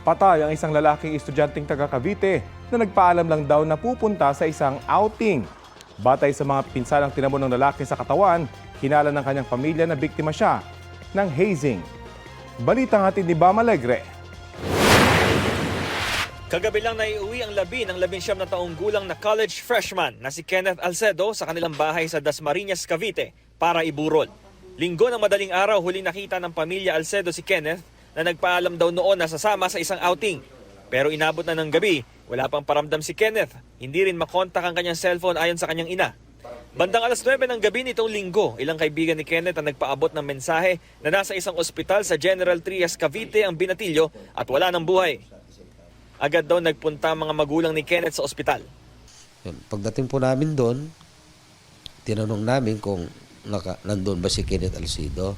Patay ang isang lalaking estudyanteng taga Cavite na nagpaalam lang daw na pupunta sa isang outing. Batay sa mga pinsalang tinamo ng lalaki sa katawan, hinala ng kanyang pamilya na biktima siya ng hazing. Balitang hatid ni Bam Alegre. Kagabi lang naiuwi ang labi ng 19 na taong gulang na college freshman na si Kenneth Alcedo sa kanilang bahay sa Dasmariñas, Cavite para iburol. Linggo ng madaling araw huling nakita ng pamilya Alcedo si Kenneth na nagpaalam daw noon na sasama sa isang outing. Pero inabot na ng gabi, wala pang paramdam si Kenneth. Hindi rin makontak ang kanyang cellphone ayon sa kanyang ina. Bandang alas 9 ng gabi nitong linggo, ilang kaibigan ni Kenneth ang nagpaabot ng mensahe na nasa isang ospital sa General Trias, Cavite ang binatilyo at wala ng buhay. Agad daw nagpunta ang mga magulang ni Kenneth sa ospital. Pagdating po namin doon, tinanong namin kung nandun ba si Kenneth Alcedo.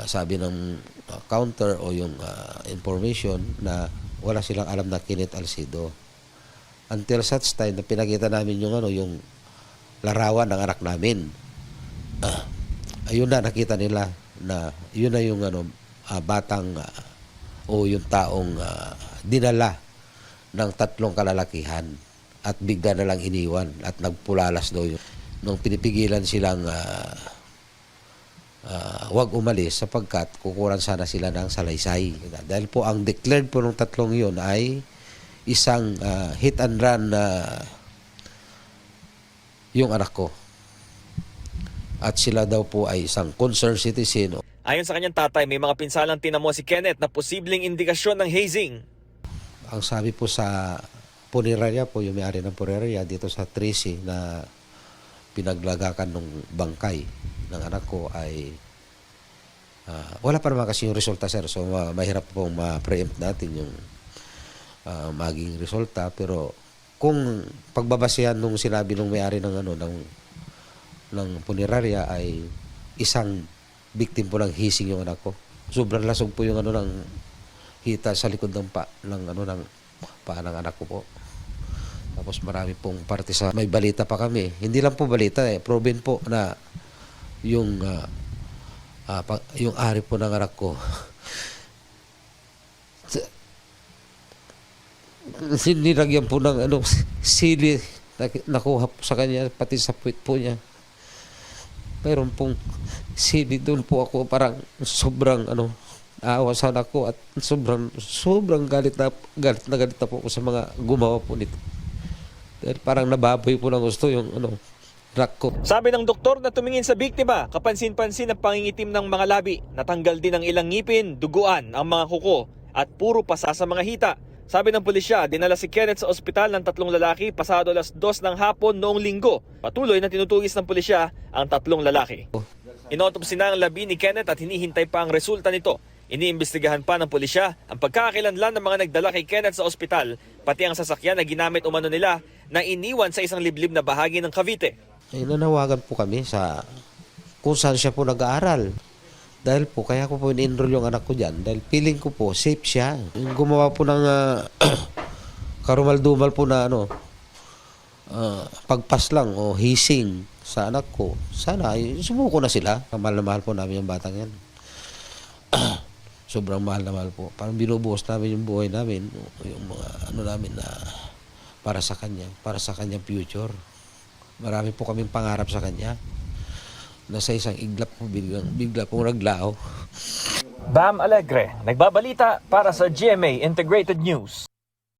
Sabi ng counter o yung information na wala silang alam na Kenneth Alcedo. Until such time na pinakita namin yung yung larawan ng anak namin. Ayun na nakita nila na yun na yung batang o yung taong dinala ng 3 kalalakihan at bigla na lang iniwan at nagpulalas daw yun. Nung pinipigilan silang wag umalis sapagkat kukuran sana sila ng salaysay. Dahil po ang declared po ng 3 yun ay isang hit and run yung anak ko. At sila daw po ay isang concerned citizen. Ayon sa kanyang tatay, may mga pinsalang tinamo si Kenneth na posibleng indikasyon ng hazing. Ang sabi po sa punerarya po, yung may-ari ng punerarya dito sa Tracy na pinaglagakan ng bangkay ng anak ko ay wala pa naman kasi yung resulta, sir. So mahirap pong ma-preempt natin yung maging resulta. Pero kung pagbabasihan nung sinabi ng may-ari ng punerarya ay isang victim po ng hazing yung anak ko. Sobrang lasog po yung ng hita sa likod ng paa ng anak ko po. Tapos marami pong parte sa may balita pa kami. Hindi lang po balita proven po na yung ari po ng anak ko sinilagyan po ng sili nakuha po sa kanya pati sa puwit po niya. Mayroon pong sili doon po ako parang sobrang aawa sa anak ko at sobrang galit na po ako sa mga gumawa po nito. Dahil parang nababoy po ng gusto yung anak ko. Sabi ng doktor na tumingin sa biktima, kapansin-pansin ang pangingitim ng mga labi. Natanggal din ang ilang ngipin, duguan, ang mga kuko at puro pasa sa mga hita. Sabi ng pulisya, dinala si Kenneth sa ospital ng 3 lalaki pasado alas 2 ng hapon noong linggo. Patuloy na tinutugis ng pulisya ang 3 lalaki. Inautopsy na ang labi ni Kenneth at hinihintay pa ang resulta nito. Iniimbestigahan pa ng pulisya ang pagkakakilanlan ng mga nagdala kay Kenneth sa ospital, pati ang sasakyan na ginamit umano nila na iniwan sa isang liblib na bahagi ng Cavite. Nanawagan po kami sa kung saan siya po nag-aaral. Dahil po, kaya ko po in-enroll yung anak ko dyan. Dahil feeling ko po, safe siya. Yung gumawa po ng karumal-dumal po na pagpas lang o hising sa anak ko. Sana, sumuko na sila. Mahal na mahal po namin yung batang yan. Sobrang mahal na mahal po. Parang binubuhos namin yung buhay namin. Yung mga namin na para sa kanya. Para sa kanyang future. Marami po kaming pangarap sa kanya. Nasa isang iglap po bigla pong naglao. Bam Alegre, nagbabalita para sa GMA Integrated News.